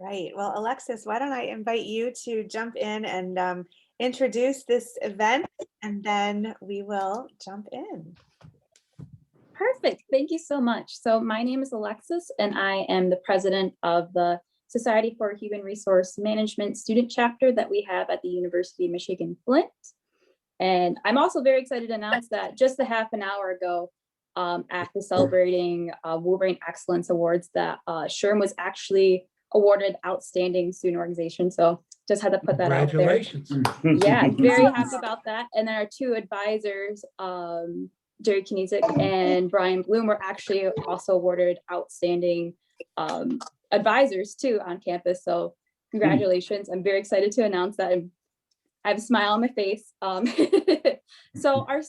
All right. Well, Alexis, why don't I invite you to jump in and introduce this event, and then we will jump in. Perfect. Thank you so much. So my name is Alexis, and I am the president of the Society for Human Resource Management student chapter that we have at the University of Michigan-Flint. And I'm also very excited to announce that just a half an hour ago, at the Celebrating Wolverine Excellence Awards, that SHRM was actually awarded Outstanding Student Organization. So just had to put that out there. Congratulations. Yeah, very happy about that. And then our two advisors, Jerry Kinesic and Brian Bloom, were actually also awarded Outstanding advisors too on campus. So congratulations. I'm very excited to announce that. I have a smile on my face. So our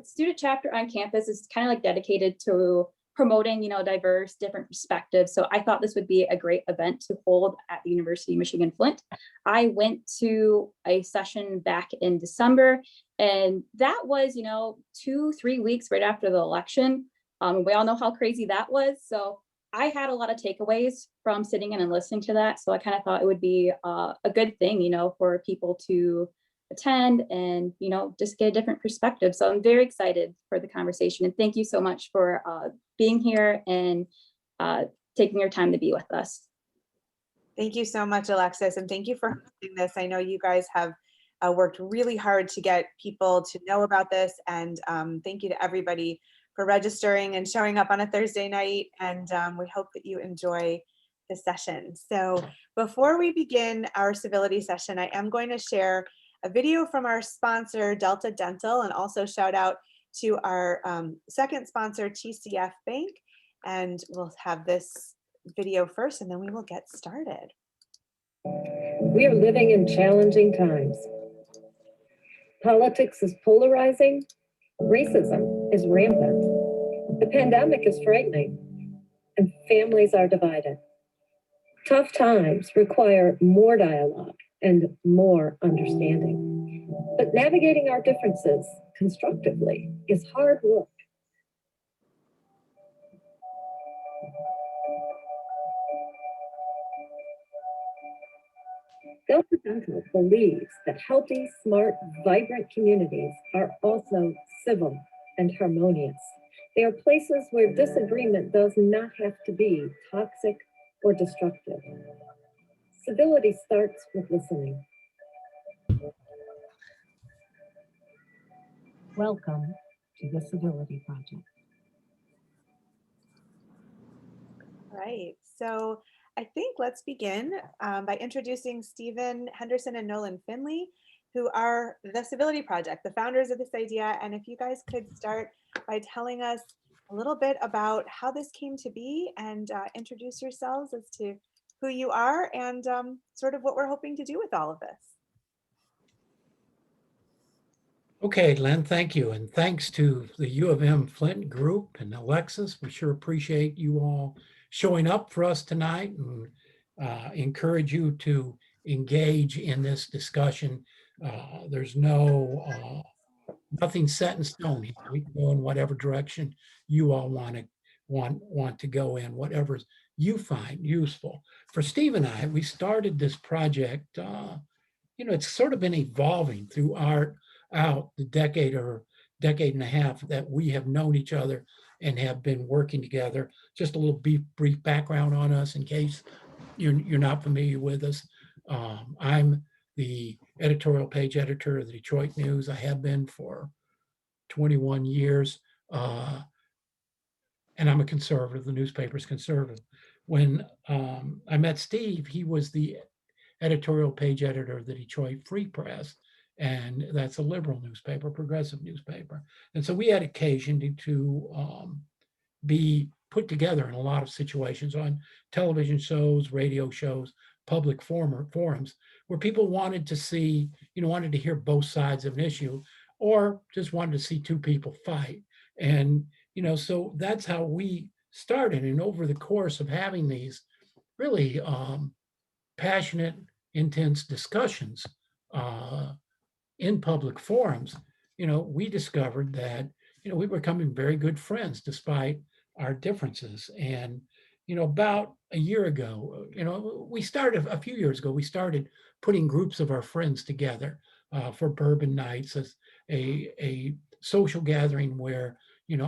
student chapter on campus is kind of like dedicated to promoting, diverse, different perspectives. So I thought this would be a great event to hold at the University of Michigan-Flint. I went to a session back in December, and that was, 2-3 weeks right after the election. We all know how crazy that was. So I had a lot of takeaways from sitting in and listening to that. So I kind of thought it would be a good thing, for people to attend and, just get a different perspective. So I'm very excited for the conversation, and thank you so much for being here and taking your time to be with us. Thank you so much, Alexis, and thank you for hosting this. I know you guys have worked really hard to get people to know about this, and thank you to everybody for registering and showing up on a Thursday night, and we hope that you enjoy the session. So before we begin our civility session, I am going to share a video from our sponsor, Delta Dental, and also shout out to our second sponsor, TCF Bank. And we'll have this video first, and then we will get started. We are living in challenging times. Politics is polarizing. Racism is rampant. The pandemic is frightening, and families are divided. Tough times require more dialogue and more understanding. But navigating our differences constructively is hard work. Delta Dental believes that healthy, smart, vibrant communities are also civil and harmonious. They are places where disagreement does not have to be toxic or destructive. Civility starts with listening. Welcome to the Civility Project. All right, so I think let's begin by introducing Stephen Henderson and Nolan Finley, who are the Civility Project, the founders of this idea. And if you guys could start by telling us a little bit about how this came to be, and introduce yourselves as to who you are and sort of what we're hoping to do with all of this. Okay, Len, thank you. And thanks to the UMFlint group and Alexis. We sure appreciate you all showing up for us tonight, and encourage you to engage in this discussion. There's nothing set in stone here. We can go in whatever direction you all want to go in, whatever you find useful. For Steve and I, we started this project, it's sort of been evolving throughout the decade and a half that we have known each other and have been working together. Just a little brief background on us in case you're not familiar with us. I'm the editorial page editor of the Detroit News. I have been for 21 years. And I'm a conservative. The newspaper's conservative. When I met Steve, he was the editorial page editor of the Detroit Free Press, and that's a liberal newspaper, progressive newspaper. And so we had occasion to be put together in a lot of situations on television shows, radio shows, public forums, where people wanted to see, wanted to hear both sides of an issue, or just wanted to see two people fight. And, so that's how we started. And over the course of having these really passionate, intense discussions in public forums, we discovered that, we were becoming very good friends despite our differences. And, about a year ago, we started a few years ago, we started putting groups of our friends together for bourbon nights as a social gathering where,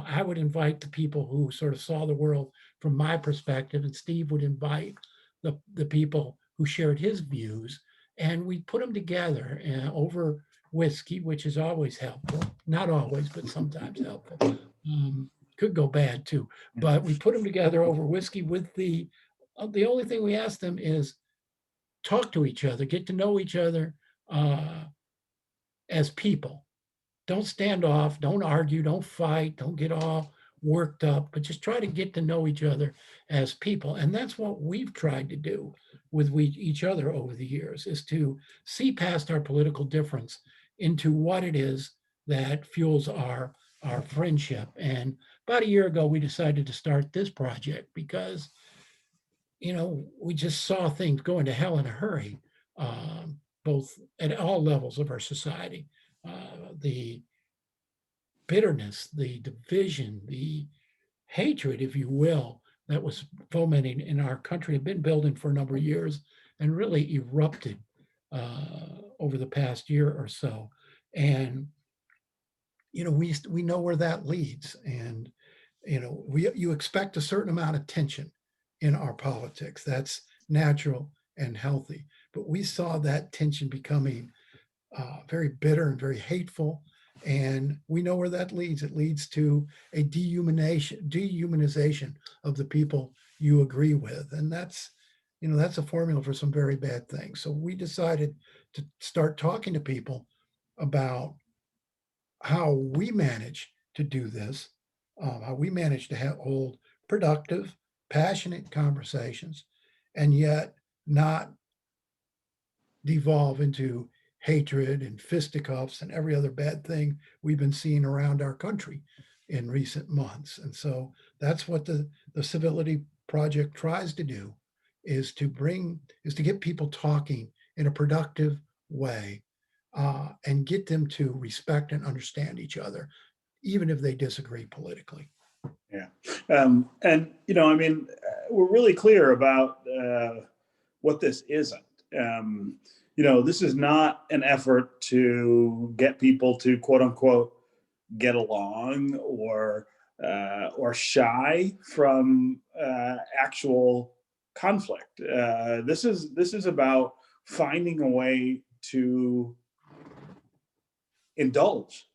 I would invite the people who sort of saw the world from my perspective, and Steve would invite the people who shared his views, and we put them together over whiskey, which is always helpful. Not always, but sometimes helpful. Could go bad too. But we put them together over whiskey with the only thing we ask them is talk to each other, get to know each other as people. Don't stand off, don't argue, don't fight, don't get all worked up, but just try to get to know each other as people. And that's what we've tried to do with each other over the years, is to see past our political difference into what it is that fuels our friendship. And about a year ago, we decided to start this project because, we just saw things going to hell in a hurry, both at all levels of our society. The bitterness, the division, the hatred, if you will, that was fomenting in our country had been building for a number of years and really erupted over the past year or so. And we know where that leads, and you expect a certain amount of tension in our politics. That's natural and healthy, but we saw that tension becoming very bitter and very hateful. And we know where that leads. It leads to a dehumanization of the people you agree with. And that's a formula for some very bad things. So we decided to start talking to people about how we manage to do this, how we manage to hold productive, passionate conversations, and yet not devolve into hatred and fisticuffs and every other bad thing we've been seeing around our country in recent months. And so that's what the Civility Project tries to do, is to get people talking in a productive way, and get them to respect and understand each other, even if they disagree politically. Yeah. And, we're really clear about what this isn't. This is not an effort to get people to, quote unquote, get along or shy from actual conflict. This is about finding a way to indulge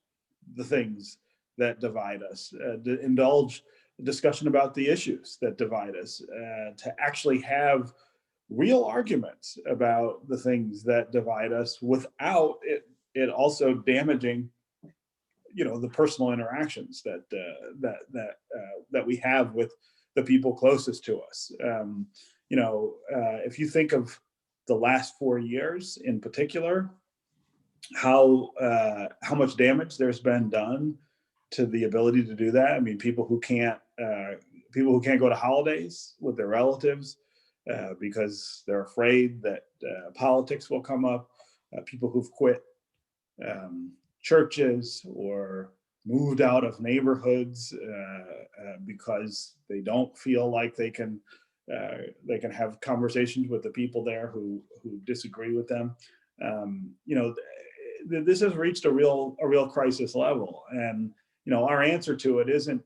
the things that divide us, to indulge discussion about the issues that divide us, to actually have real arguments about the things that divide us without it also damaging, the personal interactions that we have with the people closest to us. If you think of the last 4 years in particular, how much damage there's been done to the ability to do that. I mean, people who can't go to holidays with their relatives because they're afraid that politics will come up. People who've quit churches or moved out of neighborhoods because they don't feel like they can have conversations with the people there who disagree with them. This has reached a real crisis level, and our answer to it isn't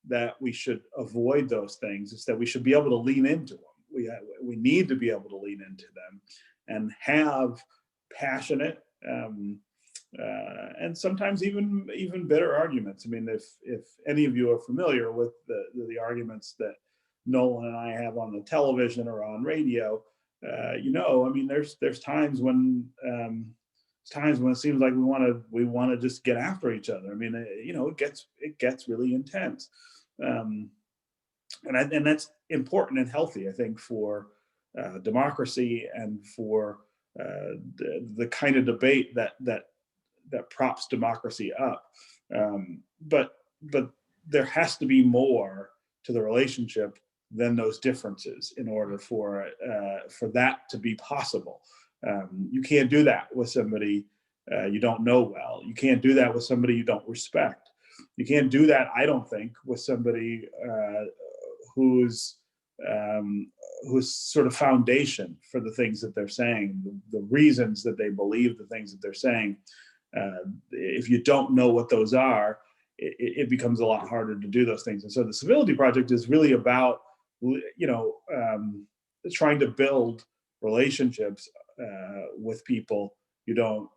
that we should avoid those things. It's that we should be able to lean into them. We need to be able to lean into them and have passionate and sometimes even bitter arguments. I mean, if any of you are familiar with the arguments that Nolan and I have on the television or on radio, there's times when it seems like we want to just get after each other. I mean, it gets really intense, and that's important and healthy, I think, for democracy and for the kind of debate that props democracy up. But there has to be more to the relationship than those differences in order for that to be possible. You can't do that with somebody you don't know well. You can't do that with somebody you don't respect. You can't do that, I don't think, with somebody whose who's sort of foundation for the things that they're saying, the reasons that they believe the things that they're saying. If you don't know what those are, it becomes a lot harder to do those things. And so the Civility Project is really about, trying to build relationships with people you don't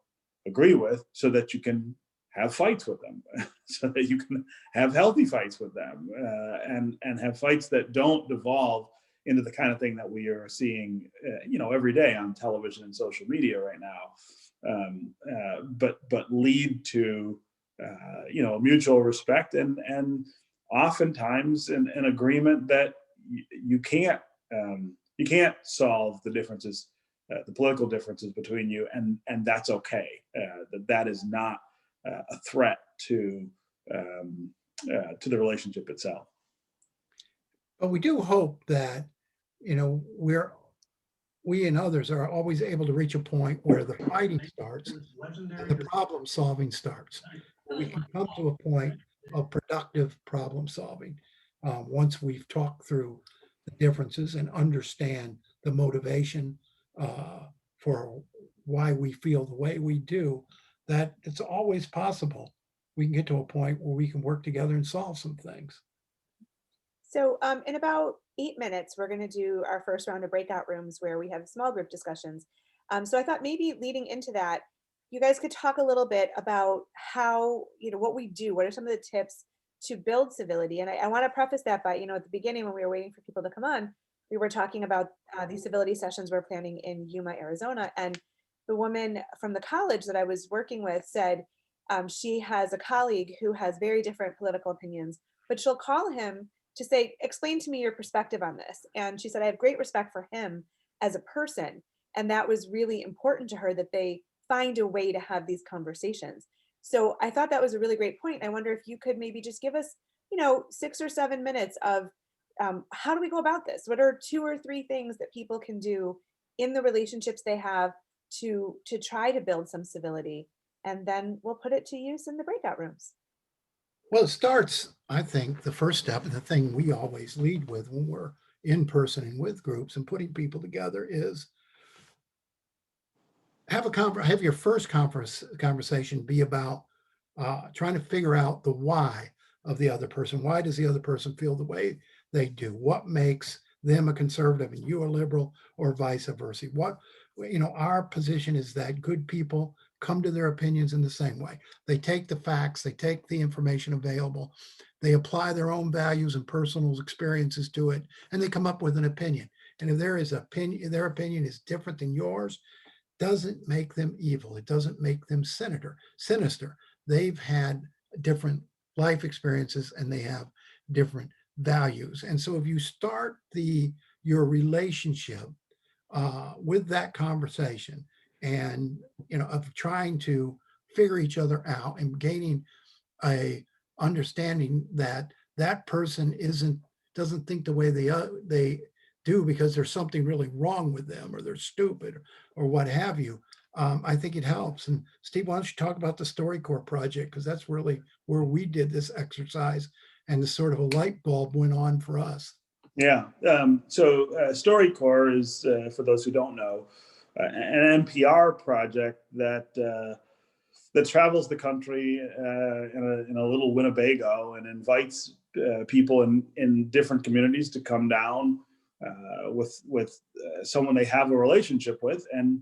agree with, so that you can have fights with them, so that you can have healthy fights with them, and have fights that don't devolve into the kind of thing that we are seeing, every day on television and social media right now, but lead to, mutual respect and oftentimes an agreement that you can't solve the differences, the political differences between you, and that's okay. That is not a threat to the relationship itself. But we do hope that, we and others are always able to reach a point where the fighting starts and the problem solving starts. We can come to a point of productive problem solving once we've talked through the differences and understand the motivation for why we feel the way we do, that it's always possible we can get to a point where we can work together and solve some things. So in about 8 minutes, we're going to do our first round of breakout rooms where we have small group discussions. So I thought maybe leading into that, you guys could talk a little bit about how, what we do, what are some of the tips to build civility. And I want to preface that by, at the beginning when we were waiting for people to come on, we were talking about these civility sessions we're planning in Yuma, Arizona. And the woman from the college that I was working with said she has a colleague who has very different political opinions, but she'll call him to say, explain to me your perspective on this. And she said, I have great respect for him as a person. And that was really important to her, that they find a way to have these conversations. So I thought that was a really great point. I wonder if you could maybe just give us, 6 or 7 minutes of how do we go about this? What are 2 or 3 things that people can do in the relationships they have to try to build some civility? And then we'll put it to use in the breakout rooms. Well, it starts, I think, the first step, and the thing we always lead with when we're in person and with groups and putting people together, is have your first conversation be about trying to figure out the why of the other person. Why does the other person feel the way they do? What makes them a conservative and you a liberal, or vice versa? Our position is that good people come to their opinions in the same way. They take the facts, they take the information available, they apply their own values and personal experiences to it, and they come up with an opinion. And if their opinion is different than yours, doesn't make them evil. It doesn't make them sinister. They've had different life experiences and they have different values. And so if you start your relationship with that conversation and, of trying to figure each other out and gaining a understanding that that person doesn't think the way they do because there's something really wrong with them, or they're stupid, or what have you, I think it helps. And Steve, why don't you talk about the StoryCorps project, because that's really where we did this exercise and the sort of a light bulb went on for us. Yeah. So StoryCorps is, for those who don't know, an NPR project that travels the country in a little Winnebago and invites people in different communities to come down with someone they have a relationship with and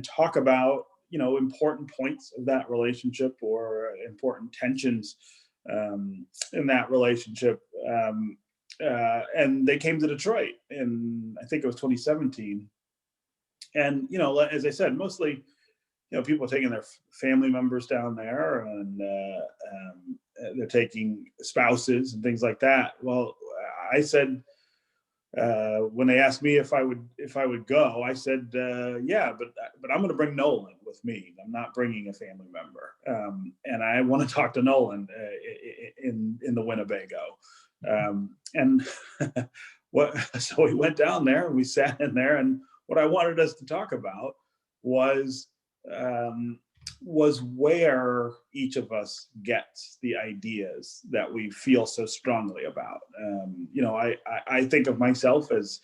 talk about important points of that relationship or important tensions in that relationship. And they came to Detroit in, I think it was 2017. And, as I said, mostly, people are taking their family members down there, and they're taking spouses and things like that. Well, I said, when they asked me if I would go, I said, yeah, but I'm going to bring Nolan with me. I'm not bringing a family member, and I want to talk to Nolan in the Winnebago. And so we went down there and we sat in there, and what I wanted us to talk about was was where each of us gets the ideas that we feel so strongly about. You know, I think of myself as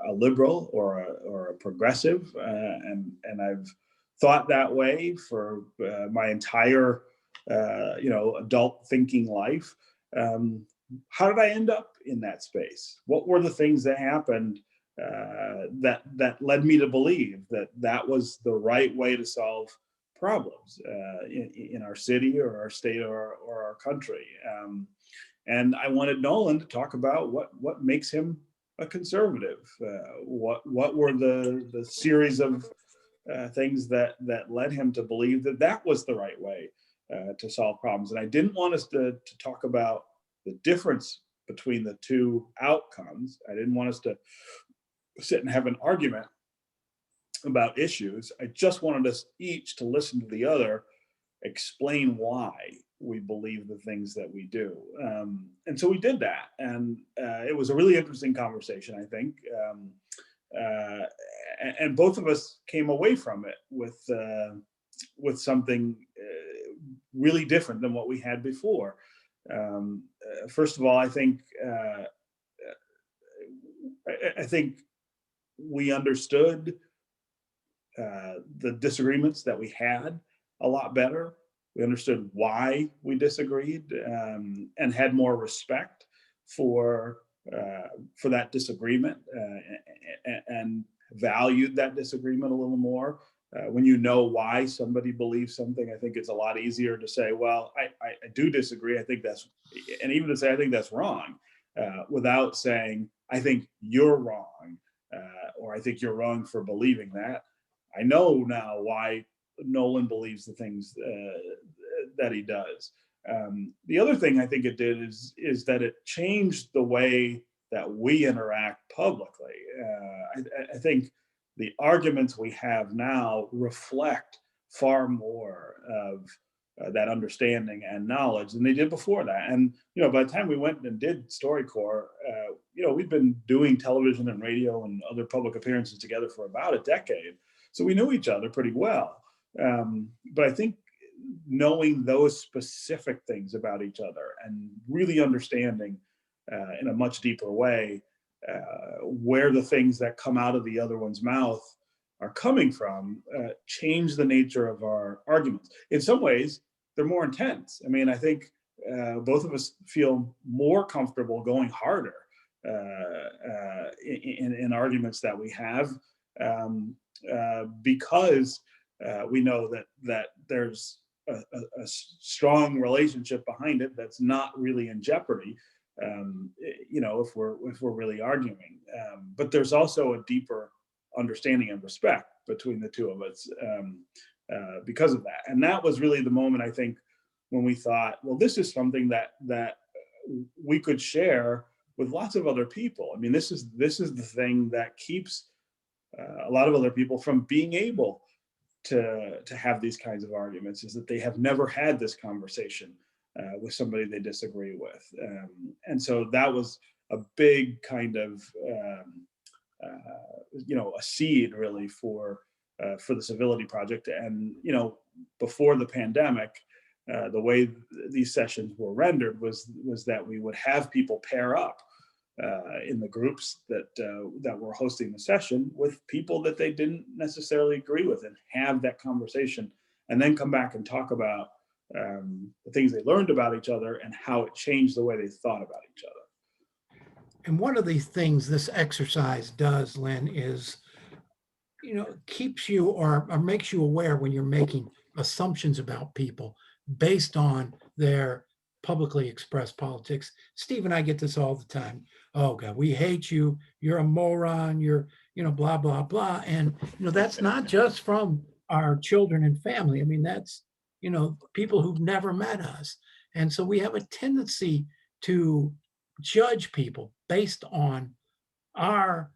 a liberal or a progressive, and I've thought that way for my entire you know, adult thinking life. How did I end up in that space? What were the things that happened that led me to believe that that was the right way to solve problems in our city or our state or our country? And I wanted Nolan to talk about what makes him a conservative. What were the series of things that led him to believe that that was the right way to solve problems? And I didn't want us to talk about the difference between the two outcomes. I didn't want us to sit and have an argument about issues. I just wanted us each to listen to the other, explain why we believe the things that we do. And so we did that. And it was a really interesting conversation, I think. And both of us came away from it with something really different than what we had before. First of all, I think we understood the disagreements that we had a lot better. We understood why we disagreed, and had more respect for that disagreement, and valued that disagreement a little more. When you know why somebody believes something, I think it's a lot easier to say, well, I do disagree. I think that's, and even to say, I think that's wrong, without saying, I think you're wrong, or I think you're wrong for believing that. I know now why Nolan believes the things that he does. The other thing I think it did is that it changed the way that we interact publicly. I think the arguments we have now reflect far more of that understanding and knowledge than they did before that. And you know, by the time we went and did StoryCorps, you know, we've been doing television and radio and other public appearances together for about a decade, so we knew each other pretty well. But I think knowing those specific things about each other and really understanding in a much deeper way where the things that come out of the other one's mouth are coming from change the nature of our arguments. In some ways, they're more intense. I mean, I think both of us feel more comfortable going harder in arguments that we have, because we know that there's a strong relationship behind it that's not really in jeopardy, you know, if we're really arguing. But there's also a deeper understanding and respect between the two of us because of that. And that was really the moment, I think, when we thought, well, this is something that we could share with lots of other people. I mean, this is the thing that keeps a lot of other people from being able to have these kinds of arguments, is that they have never had this conversation with somebody they disagree with. And so that was a big kind of, you know, a seed really for the Civility project. And, you know, before the pandemic, the way these sessions were rendered was that we would have people pair up in the groups that were hosting the session with people that they didn't necessarily agree with, and have that conversation, and then come back and talk about the things they learned about each other and how it changed the way they thought about each other. And one of the things this exercise does, Lynn, is, you know, keeps you or makes you aware when you're making assumptions about people based on their publicly expressed politics. Steve and I get this all the time. Oh God, we hate you. You're a moron. You're, you know, blah, blah, blah. And, you know, that's not just from our children and family. I mean, that's, you know, people who've never met us. And so we have a tendency to judge people based on our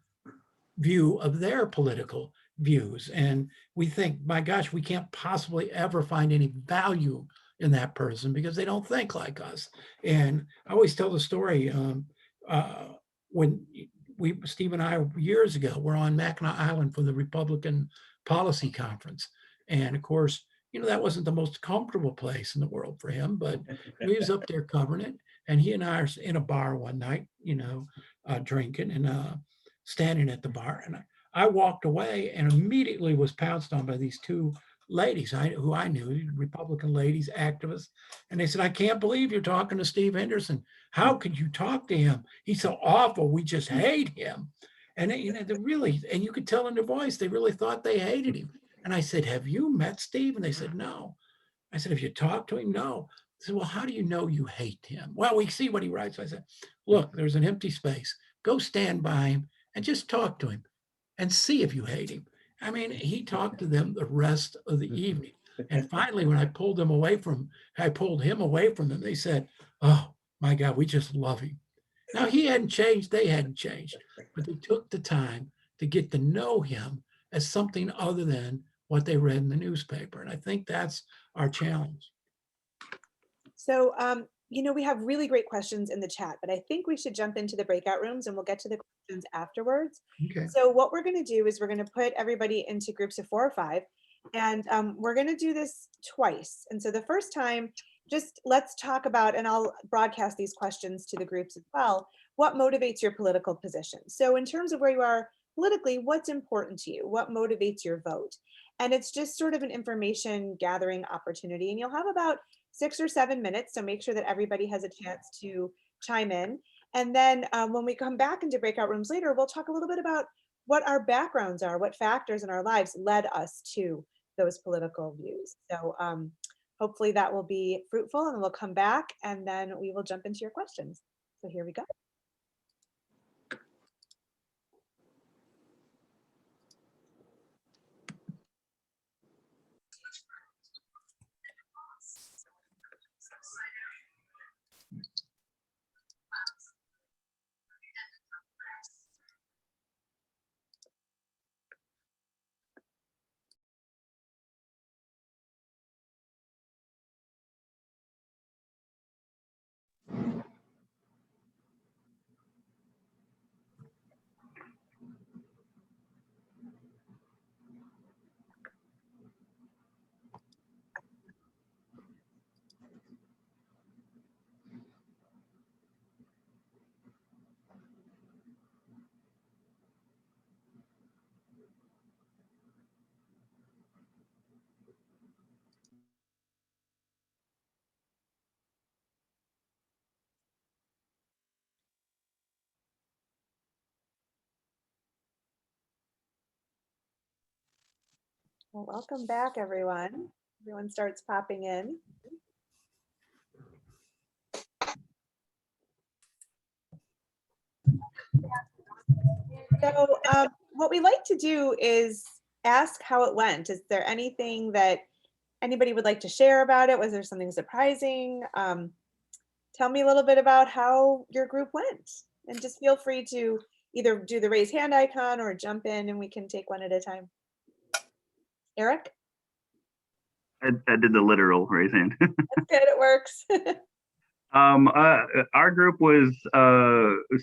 view of their political views. And we think, my gosh, we can't possibly ever find any value in that person because they don't think like us. And I always tell the story when Steve and I, years ago, were on Mackinac Island for the Republican Policy Conference. And of course, that wasn't the most comfortable place in the world for him, but he was up there covering it. And he and I are in a bar one night, drinking and standing at the bar. And I walked away and immediately was pounced on by these two ladies who I knew, Republican ladies, activists. And they said, I can't believe you're talking to Steve Henderson. How could you talk to him? He's so awful. We just hate him. And they really, and you could tell in their voice, they really thought they hated him. And I said, have you met Steve? And they said, no. I said, have you talked to him? No. I said, well, how do you know you hate him? Well, we see what he writes. I said, look, there's an empty space. Go stand by him and just talk to him and see if you hate him. I mean, he talked to them the rest of the evening. And finally, when I pulled him away from them, they said, oh my God, we just love him. Now he hadn't changed, they hadn't changed, but they took the time to get to know him as something other than what they read in the newspaper. And I think that's our challenge. So, we have really great questions in the chat, but I think we should jump into the breakout rooms and we'll get to the questions afterwards. Okay. So what we're going to do is we're going to put everybody into groups of 4 or 5, and we're going to do this twice. And so the first time, just let's talk about, and I'll broadcast these questions to the groups as well, what motivates your political position. So in terms of where you are politically, what's important to you? What motivates your vote? And it's just sort of an information gathering opportunity. And you'll have about 6 or 7 minutes. So make sure that everybody has a chance to chime in. And then when we come back into breakout rooms later, we'll talk a little bit about what our backgrounds are, what factors in our lives led us to those political views. So hopefully that will be fruitful, and we'll come back and then we will jump into your questions. So here we go. Well, welcome back, everyone. Everyone starts popping in. So what we like to do is ask how it went. Is there anything that anybody would like to share about it? Was there something surprising? Tell me a little bit about how your group went. And just feel free to either do the raise hand icon or jump in and we can take one at a time. Eric? I did the literal raise hand. That's good, it works. Our group was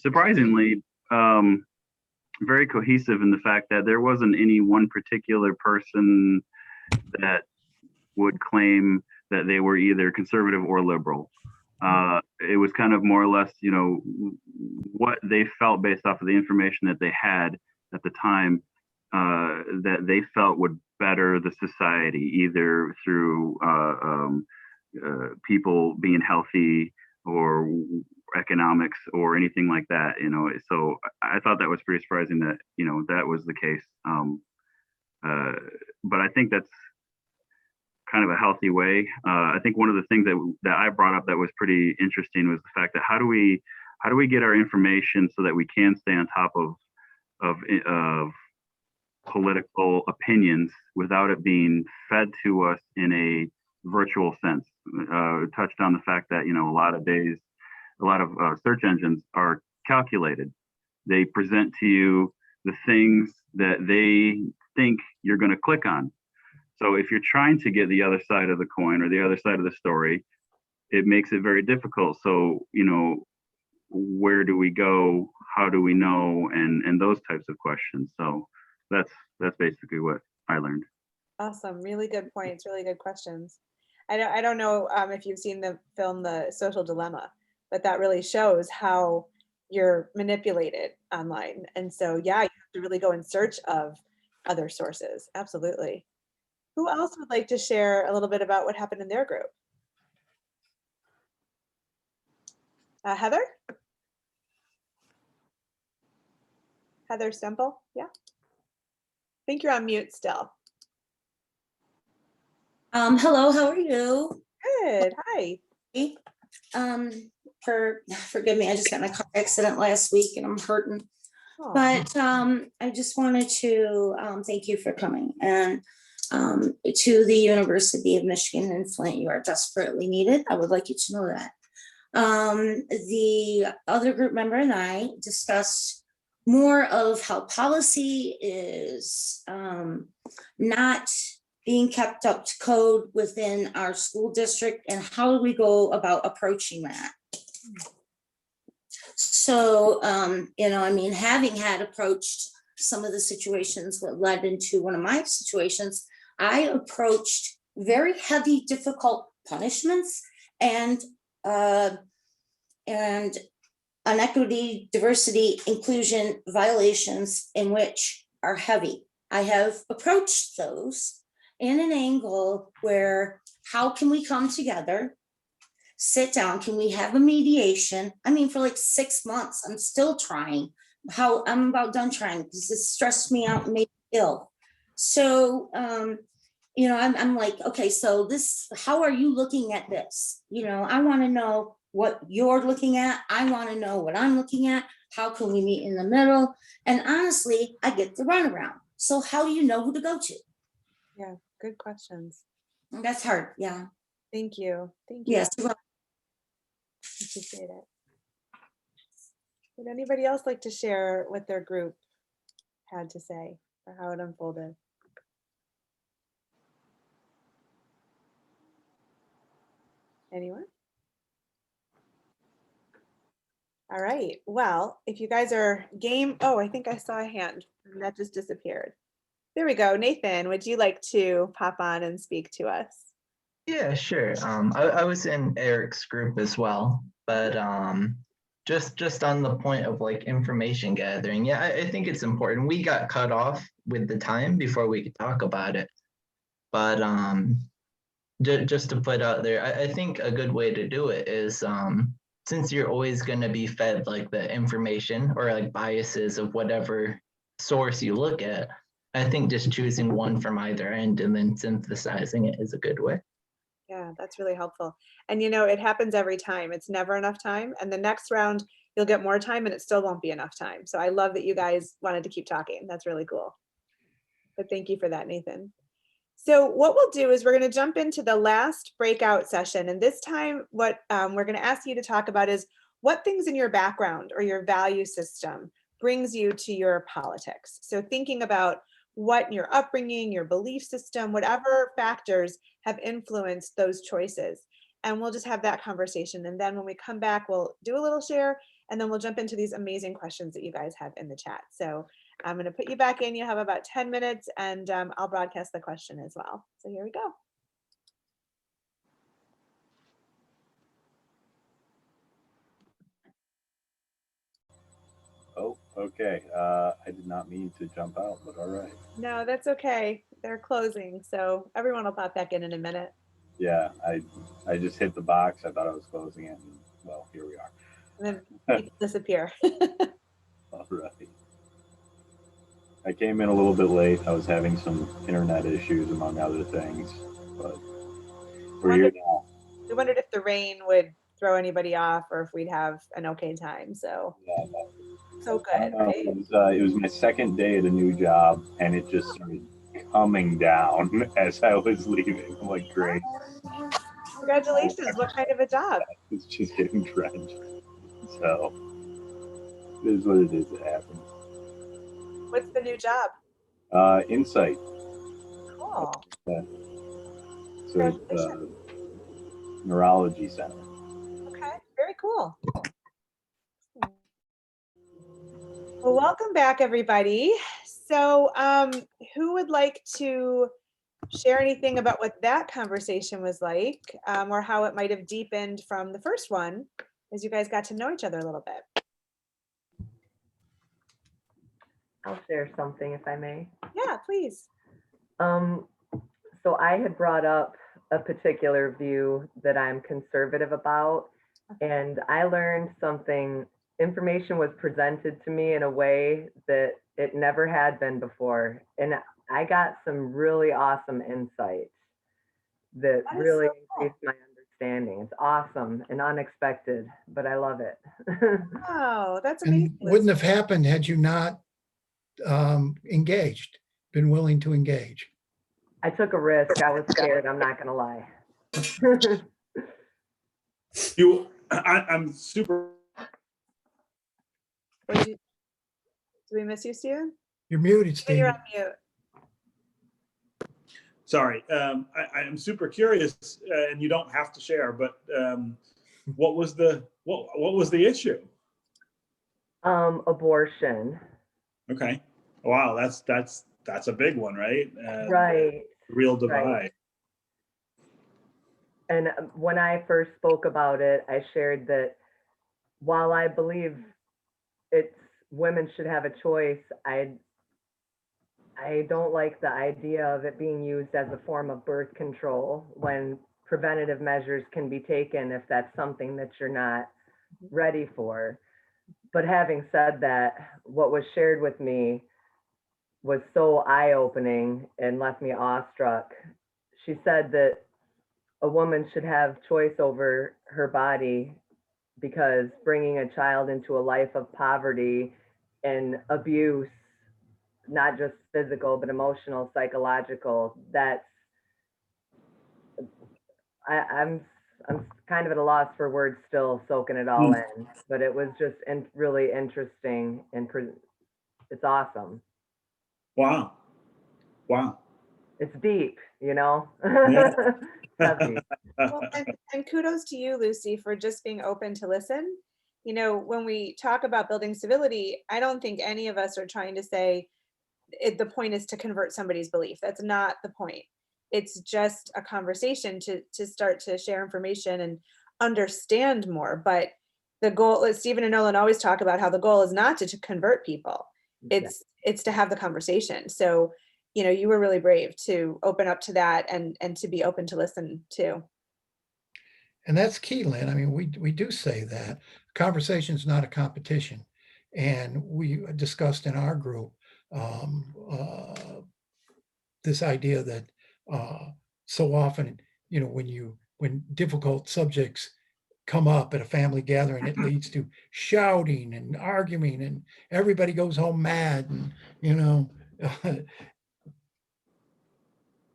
surprisingly very cohesive in the fact that there wasn't any one particular person that would claim that they were either conservative or liberal. It was kind of more or less, what they felt based off of the information that they had at the time that they felt would better the society, either through people being healthy or economics or anything like that. So I thought that was pretty surprising that that was the case. But I think that's kind of a healthy way. I think one of the things that I brought up that was pretty interesting was the fact that how do we get our information so that we can stay on top of political opinions without it being fed to us in a virtual sense. Touched on the fact that a lot of search engines are calculated. They present to you the things that they think you're going to click on. So if you're trying to get the other side of the coin or the other side of the story, it makes it very difficult. So, where do we go? How do we know? And those types of questions. So that's basically what I learned. Awesome. Really good points. Really good questions. I don't know if you've seen the film The Social Dilemma, but that really shows how you're manipulated online. And so, yeah, you have to really go in search of other sources. Absolutely. Who else would like to share a little bit about what happened in their group? Heather? Heather Semple? Yeah. I think you're on mute still. Hello, how are you? Good. Hi. Forgive me, I just got in a car accident last week and I'm hurting. Oh, But I just wanted to thank you for coming, and to the University of Michigan in Flint, you are desperately needed. I would like you to know that. The other group member and I discussed more of how policy is not being kept up to code within our school district, and how do we go about approaching that? So, having had approached some of the situations that led into one of my situations, I approached very heavy, difficult punishments and inequity, diversity, inclusion violations in which are heavy. I have approached those in an angle where, how can we come together, sit down, can we have a mediation? I mean, for like 6 months, I'm still trying. I'm about done trying because it stressed me out and made me ill. So, I'm like, okay, so this, how are you looking at this? I want to know what you're looking at. I want to know what I'm looking at. How can we meet in the middle? And honestly, I get the runaround. So how do you know who to go to? yeah. Good questions. That's hard. Yeah. Thank you. Thank you. Yes. Well, Appreciate it. Would anybody else like to share what their group had to say or how it unfolded? Anyone? All right. Well, if you guys are game, oh, I think I saw a hand and that just disappeared. There we go. Nathan, would you like to pop on and speak to us? Yeah, sure. I was in Eric's group as well, but just on the point of like information gathering, yeah, I think it's important. We got cut off with the time before we could talk about it, but just to put out there, I think a good way to do it is since you're always going to be fed like the information or like biases of whatever source you look at, I think just choosing one from either end and then synthesizing it is a good way. Yeah, that's really helpful. And it happens every time. It's never enough time. And the next round, you'll get more time and it still won't be enough time. So I love that you guys wanted to keep talking. That's really cool. But thank you for that, Nathan. So what we'll do is we're going to jump into the last breakout session. And this time, what we're going to ask you to talk about is what things in your background or your value system brings you to your politics. So thinking about what your upbringing, your belief system, whatever factors have influenced those choices. And we'll just have that conversation. And then when we come back, we'll do a little share, and then we'll jump into these amazing questions that you guys have in the chat. So I'm going to put you back in. You have about 10 minutes, and I'll broadcast the question as well. So here we go. Oh, okay. I did not mean to jump out, but all right. No, that's okay. They're closing, so everyone will pop back in a minute. Yeah, I just hit the box. I thought I was closing it, and well, here we are. And then people disappear. All right. I came in a little bit late. I was having some internet issues, among other things, but we're here now. We wondered if the rain would throw anybody off or if we'd have an okay time. So, Yeah, so good. Right? it was my second day at a new job, and it just started coming down as I was leaving. I'm like, great. Congratulations. What kind of a job? It's just getting drenched. So it is what it is. It happens. What's the new job? Insight. Cool. So it's neurology center. Okay, very cool. Well, welcome back, everybody. So who would like to share anything about what that conversation was like, or how it might have deepened from the first one as you guys got to know each other a little bit? I'll share something if I may. Yeah, please. So I had brought up a particular view that I'm conservative about, and I learned something. Information was presented to me in a way that it never had been before, and I got some really awesome insights that That is really so cool. increased my understanding. It's awesome and unexpected, but I love it. Oh, that's amazing. And wouldn't have happened had you not engaged, been willing to engage. I took a risk. I was scared. I'm not gonna lie. I'm super. Do we miss you, Steven? You're muted, Steve. You're on mute. Sorry, I am super curious, and you don't have to share, but what was the issue? Abortion. Okay. Wow, that's a big one, right? Right. Real divide. Right. And when I first spoke about it, I shared that while I believe women should have a choice, I don't like the idea of it being used as a form of birth control when preventative measures can be taken if that's something that you're not ready for. But having said that, what was shared with me was so eye-opening and left me awestruck. She said that a woman should have choice over her body because bringing a child into a life of poverty and abuse, not just physical, but emotional, psychological, I'm kind of at a loss for words still, soaking it all in, but it was just really interesting and it's awesome. Wow. It's deep, you know? Yeah. Heavy. Well, and kudos to you, Lucy, for just being open to listen. You know, when we talk about building civility, I don't think any of us are trying to say the point is to convert somebody's belief. That's not the point. It's just a conversation to start to share information and understand more. But the goal, as Stephen and Nolan always talk about, how the goal is not to convert people. It's to have the conversation. So, you know, you were really brave to open up to that and to be open to listen too. And that's key, Lynn. I mean, we do say that conversation is not a competition. And we discussed in our group this idea that so often, you know, when difficult subjects come up at a family gathering, it leads to shouting and arguing, and everybody goes home mad. And, you know,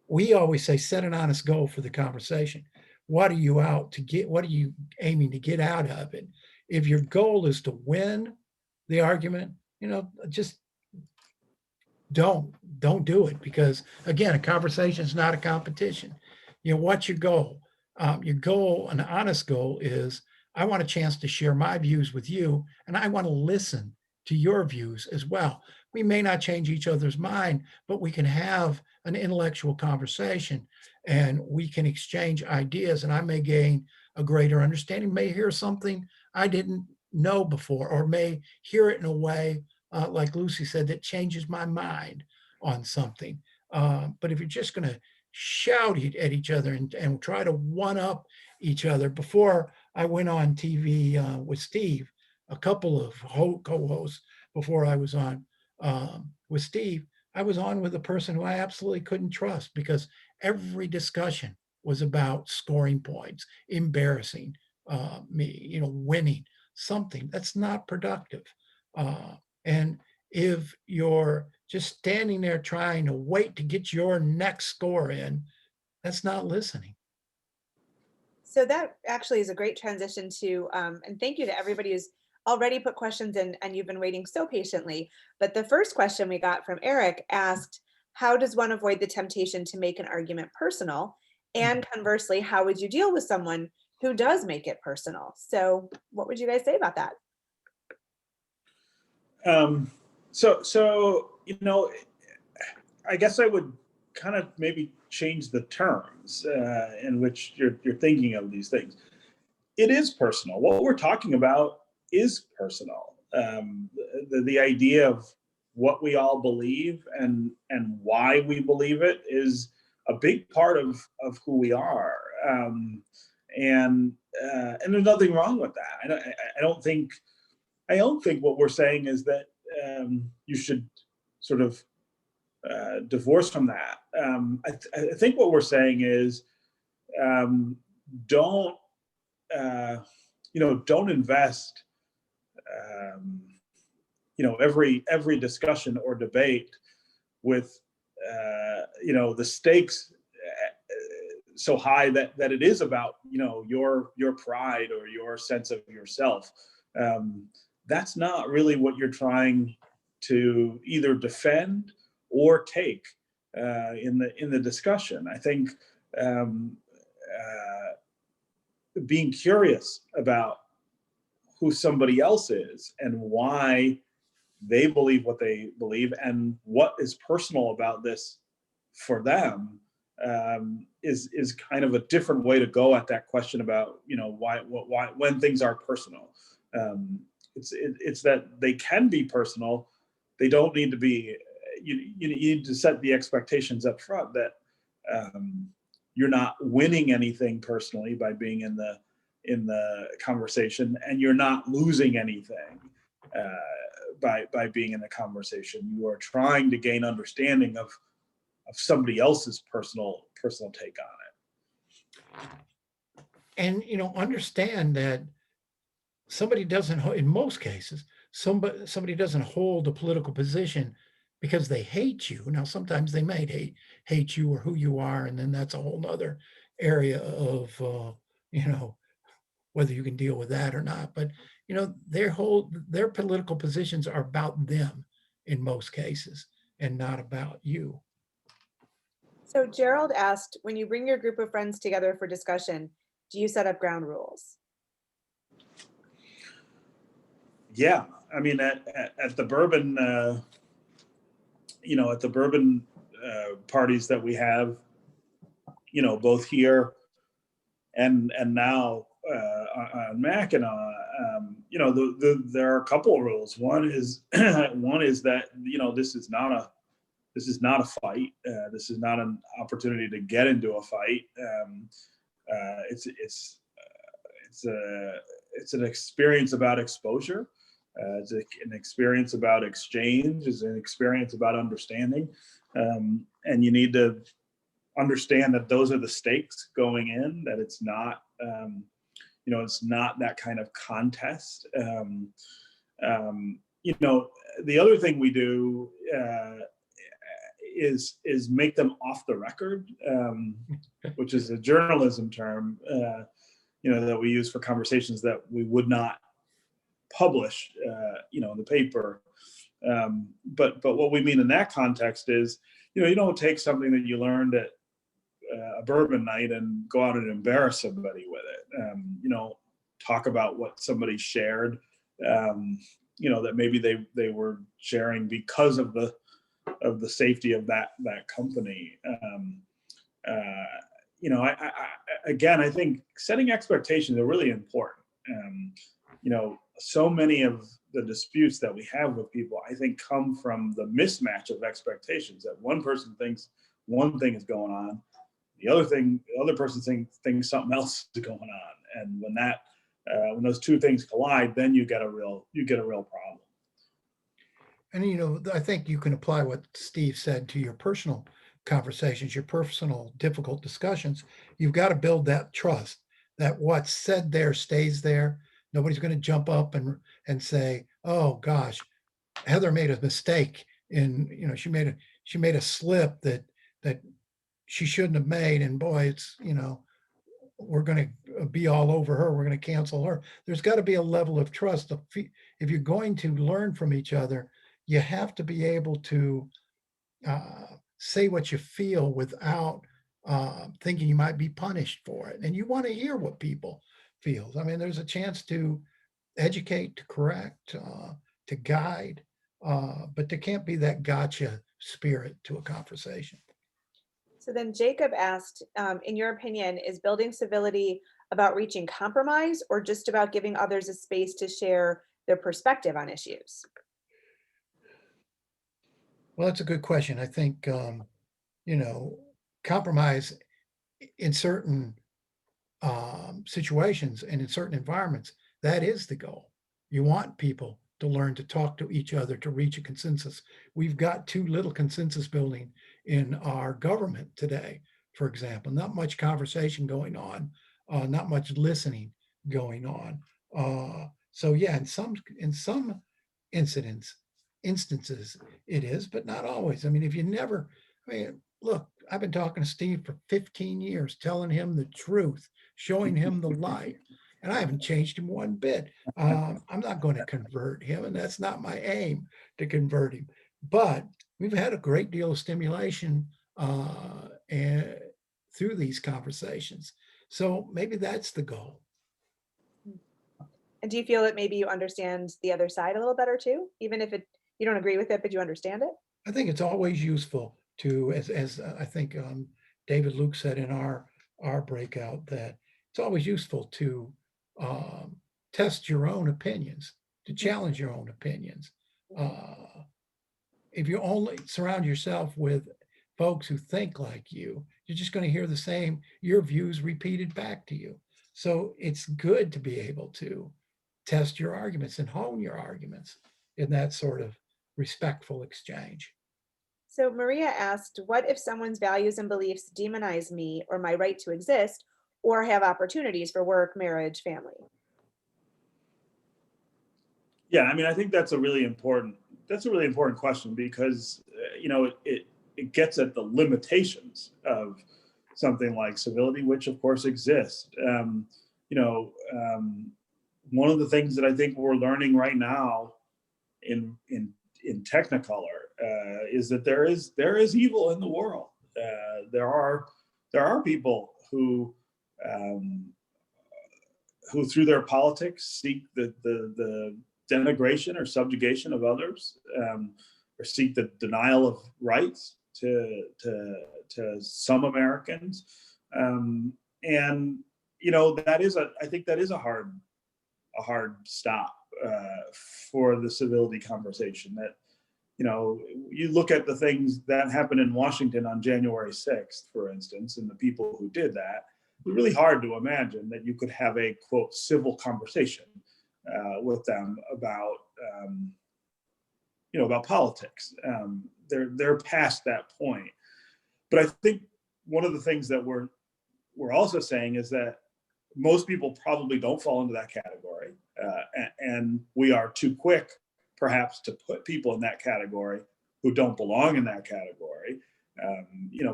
we always say, set an honest goal for the conversation. What are you out to get? What are you aiming to get out of it? If your goal is to win the argument, you know, just don't do it, because again, a conversation is not a competition. You know, what's your goal? Your goal, an honest goal, is I want a chance to share my views with you, and I want to listen to your views as well. We may not change each other's mind, but we can have an intellectual conversation and we can exchange ideas, and I may gain a greater understanding, may hear something I didn't know before, or may hear it in a way, like Lucy said, that changes my mind on something. But if you're just going to shout at each other and try to one up each other. Before I went on TV with Steve, a couple of co-hosts before I was on with Steve, I was on with a person who I absolutely couldn't trust, because every discussion was about scoring points, embarrassing me, you know, winning something. That's not productive. And if you're just standing there trying to wait to get your next score in, that's not listening. So that actually is a great transition to, and thank you to everybody who's already put questions in and you've been waiting so patiently. But the first question we got from Eric asked, how does one avoid the temptation to make an argument personal? And conversely, how would you deal with someone who does make it personal? So what would you guys say about that? So, you know, I guess I would kind of maybe change the terms in which you're thinking of these things. It is personal. What we're talking about is personal. The idea of what we all believe and why we believe it is a big part of who we are. And there's nothing wrong with that. I don't think what we're saying is that you should sort of divorce from that. I think what we're saying is don't don't invest every discussion or debate with the stakes so high that it is about your pride or your sense of yourself. That's not really what you're trying to either defend or take in the discussion. I think being curious about who somebody else is and why they believe what they believe and what is personal about this for them is kind of a different way to go at that question about why when things are personal. It's that they can be personal. They don't need to be. You need to set the expectations up front that you're not winning anything personally by being in the conversation, and you're not losing anything by being in the conversation. You are trying to gain understanding of somebody else's personal take on it. And understand that somebody doesn't, in most cases, somebody doesn't hold a political position because they hate you. Now, sometimes they might hate you or who you are, and then that's a whole nother area of whether you can deal with that or not. But their political positions are about them in most cases and not about you. So Gerald asked, when you bring your group of friends together for discussion, do you set up ground rules? Yeah, I mean, at the bourbon, at the bourbon parties that we have, both here and now on Mackinac, there are a couple of rules. One is that this is not a fight. This is not an opportunity to get into a fight. It's an experience about exposure. It's an experience about exchange. It's an experience about understanding. And you need to understand that those are the stakes going in, that it's not, it's not that kind of contest. The other thing we do is make them off the record, which is a journalism term, that we use for conversations that we would not publish, in the paper. But what we mean in that context is, you don't take something that you learned at a bourbon night and go out and embarrass somebody with it. Talk about what somebody shared, that maybe they were sharing because of the safety of that company. I think setting expectations are really important. So many of the disputes that we have with people, I think, come from the mismatch of expectations, that one person thinks one thing is going on, the other person thinks something else is going on. And when those two things collide, then you get a real problem. And I think you can apply what Steve said to your personal conversations, your personal difficult discussions. You've got to build that trust that what's said there stays there. Nobody's going to jump up and say, "Oh gosh, Heather made a mistake she made a slip that she shouldn't have made, and boy, it's we're going to be all over her. We're going to cancel her." There's got to be a level of trust. If you're going to learn from each other, you have to be able to say what you feel without thinking you might be punished for it. And you want to hear what people feel. I mean, there's a chance to educate, to correct, to guide, but there can't be that gotcha spirit to a conversation. So then Jacob asked, in your opinion, is building civility about reaching compromise or just about giving others a space to share their perspective on issues? Well, that's a good question. I think, compromise in certain situations and in certain environments, that is the goal. You want people to learn to talk to each other to reach a consensus. We've got too little consensus building in our government today, for example, not much conversation going on, not much listening going on. So yeah, in some instances it is, but not always. I mean, look, I've been talking to Steve for 15 years, telling him the truth, showing him the light, and I haven't changed him one bit. I'm not going to convert him, and that's not my aim to convert him. But we've had a great deal of stimulation and through these conversations. So maybe that's the goal. And do you feel that maybe you understand the other side a little better too, even if you don't agree with it, but you understand it? I think it's always useful to, as I think David Luke said in our breakout, that it's always useful to test your own opinions, to challenge your own opinions. If you only surround yourself with folks who think like you, you're just going to hear your views repeated back to you. So it's good to be able to test your arguments and hone your arguments in that sort of respectful exchange. So Maria asked, what if someone's values and beliefs demonize me or my right to exist or have opportunities for work, marriage, family? Yeah, I mean, I think that's a really important question because it gets at the limitations of something like civility, which of course exists. One of the things that I think we're learning right now in Technicolor is that there is evil in the world. There are people who through their politics seek the denigration or subjugation of others, or seek the denial of rights to some Americans, and I think that is a hard stop for the civility conversation. That you look at the things that happened in Washington on January 6th, for instance, and the people who did that. It was really hard to imagine that you could have a quote civil conversation with them about about politics. They're past that point. But I think one of the things that we're also saying is that most people probably don't fall into that category, and we are too quick, perhaps, to put people in that category who don't belong in that category.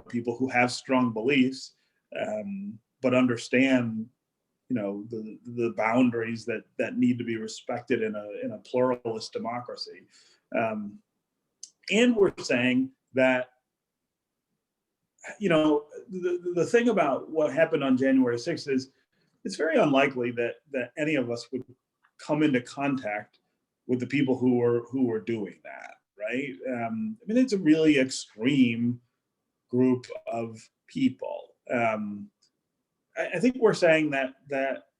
People who have strong beliefs, but understand, the boundaries that need to be respected in a pluralist democracy. And we're saying that, the thing about what happened on January 6th is it's very unlikely that any of us would come into contact with the people who were doing that, right? It's a really extreme group of people. I think we're saying that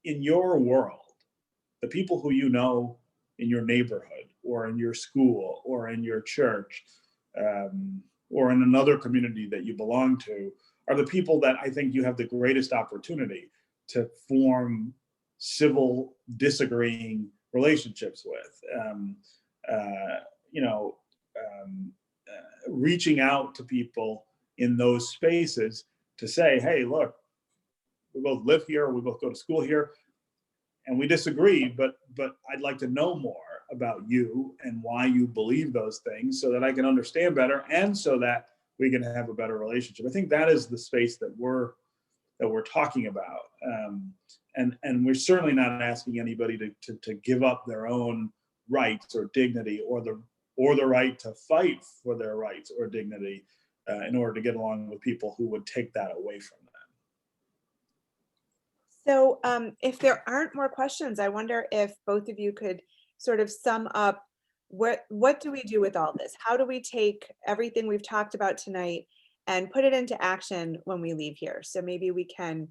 in your world, the people who in your neighborhood or in your school or in your church, or in another community that you belong to, are the people that I think you have the greatest opportunity to form civil, disagreeing relationships with. Reaching out to people in those spaces to say, hey, look, we both live here, we both go to school here, and we disagree, but I'd like to know more about you and why you believe those things so that I can understand better and so that we can have a better relationship. I think that is the space that we're talking about. And we're certainly not asking anybody to give up their own rights or dignity or the right to fight for their rights or dignity in order to get along with people who would take that away from them. So if there aren't more questions, I wonder if both of you could sort of sum up what do we do with all this? How do we take everything we've talked about tonight and put it into action when we leave here. So maybe we can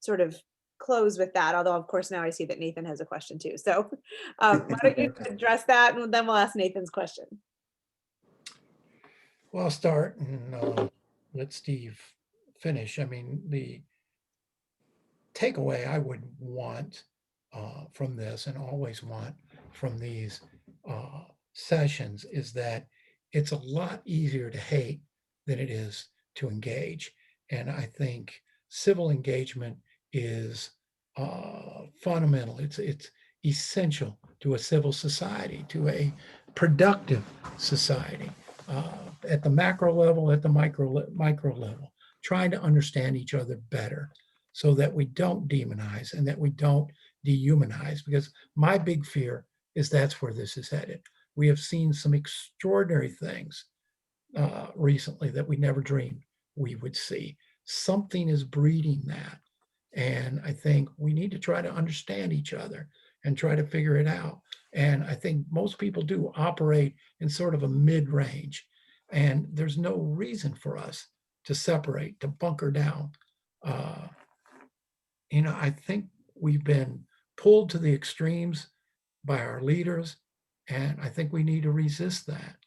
sort of close with that, although of course now I see that Nathan has a question too. So why don't you address that, and then we'll ask Nathan's question. Well, I'll start and let Steve finish. I mean, the takeaway I would want from this, and always want from these sessions, is that it's a lot easier to hate than it is to engage. And I think civil engagement is fundamental. It's essential to a civil society, to a productive society, at the macro level, at the micro level, trying to understand each other better so that we don't demonize and that we don't dehumanize. Because my big fear is that's where this is headed. We have seen some extraordinary things recently that we never dreamed we would see. Something is breeding that. And I think we need to try to understand each other and try to figure it out. And I think most people do operate in sort of a mid-range. And there's no reason for us to separate, to bunker down. I think we've been pulled to the extremes by our leaders. And I think we need to resist that,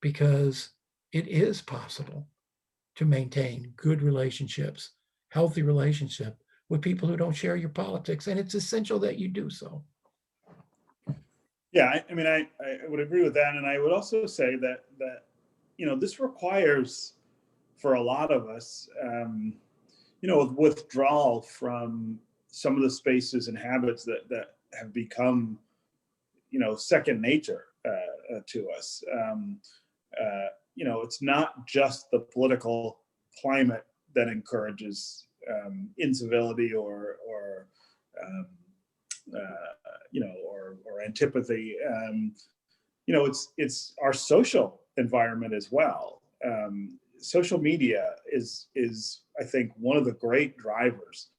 because it is possible to maintain good relationships, healthy relationship with people who don't share your politics. And it's essential that you do so. Yeah, I mean, I would agree with that. And I would also say that this requires, for a lot of us, withdrawal from some of the spaces and habits that have become, second nature to us. It's not just the political climate that encourages incivility or antipathy. It's our social environment as well. Social media is I think one of the great drivers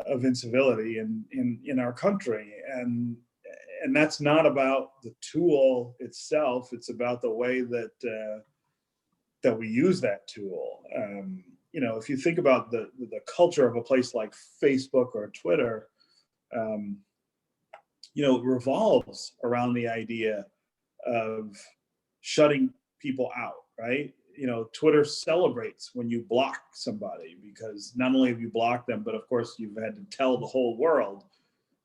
of incivility in our country, and that's not about the tool itself. It's about the way that we use that tool. If you think about the culture of a place like Facebook or Twitter, it revolves around the idea of shutting people out, right? Twitter celebrates when you block somebody, because not only have you blocked them, but of course you've had to tell the whole world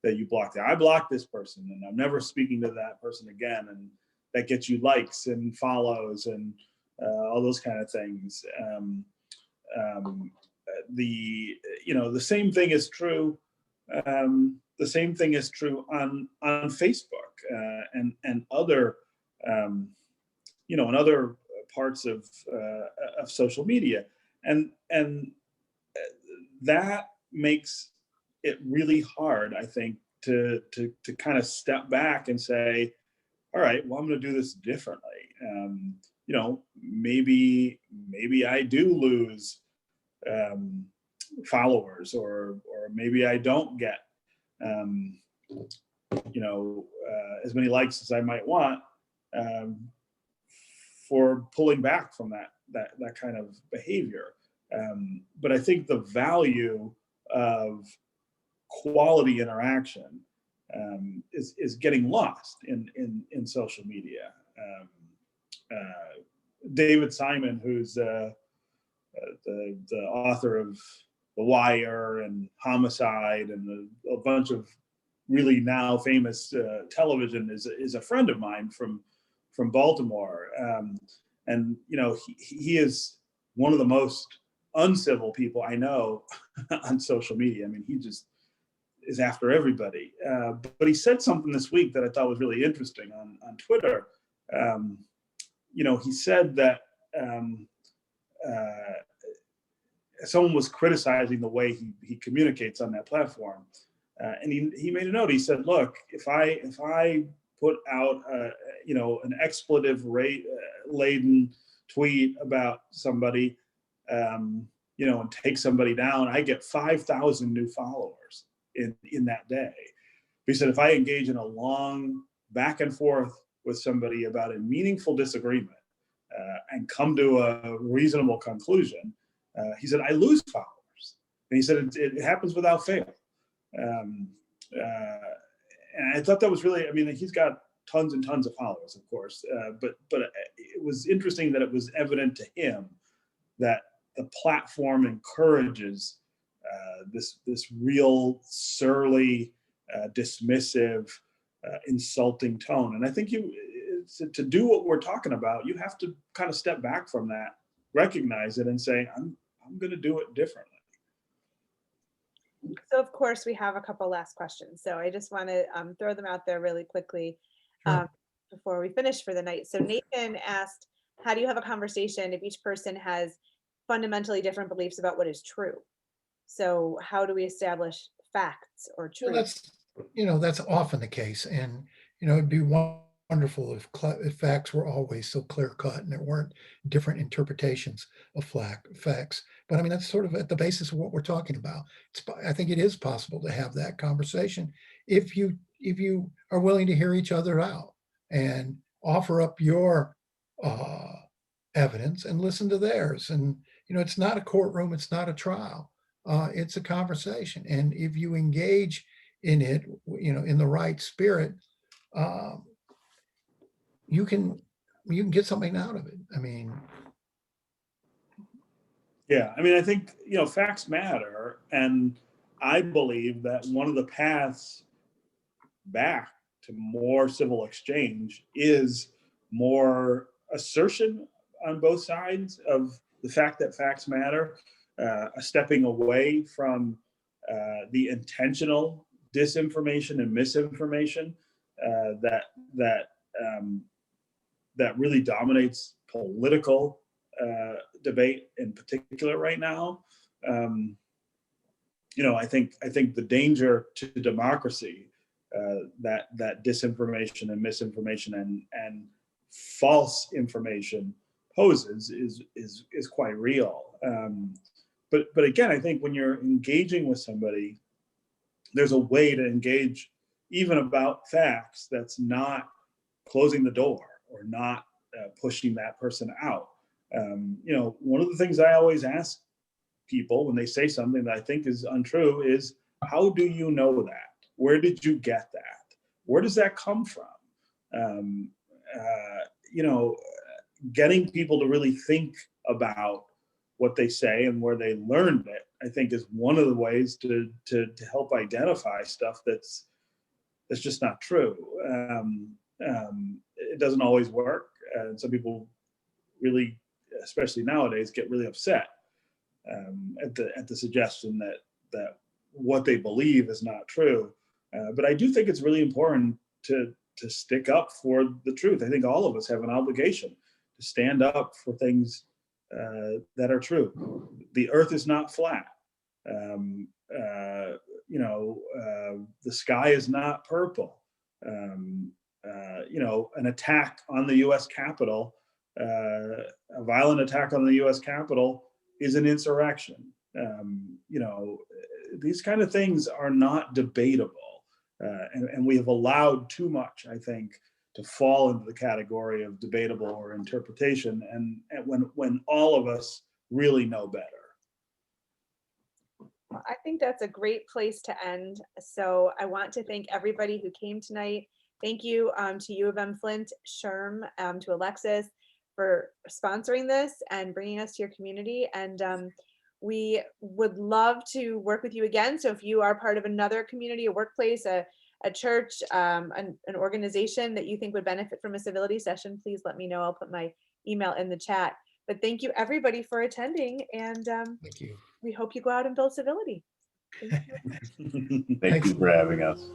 that you blocked them. I blocked this person and I'm never speaking to that person again. And that gets you likes and follows and all those kind of things. The same thing is true. The same thing is true on Facebook and other, and other parts of social media, and that makes it really hard, I think, to kind of step back and say, all right, well, I'm going to do this differently. Maybe I do lose followers, or maybe I don't get as many likes as I might want, for pulling back from that kind of behavior. But I think the value of quality interaction is getting lost in social media. David Simon, who's the author of The Wire and Homicide and a bunch of really now famous television, is a friend of mine from Baltimore. And he is one of the most uncivil people I know on social media. I mean, he just is after everybody. But he said something this week that I thought was really interesting on Twitter. He said that someone was criticizing the way he communicates on that platform. And he made a note. He said, look, if I put out an expletive laden tweet about somebody, and take somebody down, I get 5,000 new followers in that day. He said, if I engage in a long back and forth with somebody about a meaningful disagreement, and come to a reasonable conclusion. He said, I lose followers. And he said, it happens without fail. And I thought that was really, I mean, he's got tons and tons of followers, of course, but it was interesting that it was evident to him that the platform encourages this real surly, dismissive, insulting tone. And I think to do what we're talking about, you have to kind of step back from that, recognize it, and say, I'm going to do it differently. So of course we have a couple last questions. So I just want to throw them out there really quickly before we finish for the night. So Nathan asked, how do you have a conversation if each person has fundamentally different beliefs about what is true? So how do we establish facts or truth? Well, that's often the case. And, it'd be wonderful if facts were always so clear cut and there weren't different interpretations of facts. But I mean, that's sort of at the basis of what we're talking about. I think it is possible to have that conversation if you are willing to hear each other out and offer up your evidence and listen to theirs. And, it's not a courtroom, it's not a trial. It's a conversation. And if you engage in it, in the right spirit, you can get something out of it. I mean, yeah, I mean, I think, facts matter. And I believe that one of the paths back to more civil exchange is more assertion on both sides of the fact that facts matter, a stepping away from the intentional disinformation and misinformation that really dominates political debate in particular right now. I think the danger to democracy that disinformation and misinformation and false information poses is quite real. But again, I think when you're engaging with somebody, there's a way to engage even about facts that's not closing the door or not pushing that person out. One of the things I always ask people when they say something that I think is untrue is, how do you know that? Where did you get that? Where does that come from? Getting people to really think about what they say and where they learned it, I think, is one of the ways to help identify stuff that's just not true. It doesn't always work. And some people really, especially nowadays, get really upset at the suggestion that what they believe is not true. But I do think it's really important to stick up for the truth. I think all of us have an obligation to stand up for things that are true. The earth is not flat. The sky is not purple. An attack on the U.S. Capitol, a violent attack on the U.S. Capitol is an insurrection. These kind of things are not debatable. And we have allowed too much, I think, to fall into the category of debatable or interpretation, and when all of us really know better. I think that's a great place to end. So I want to thank everybody who came tonight. Thank you to UMFlint-SHRM, to Alexis for sponsoring this and bringing us to your community. And we would love to work with you again. So if you are part of another community, a workplace, a church, an organization that you think would benefit from a civility session, please let me know. I'll put my email in the chat. But thank you everybody for attending, and thank you. we hope you go out and build civility. Thank you for having us.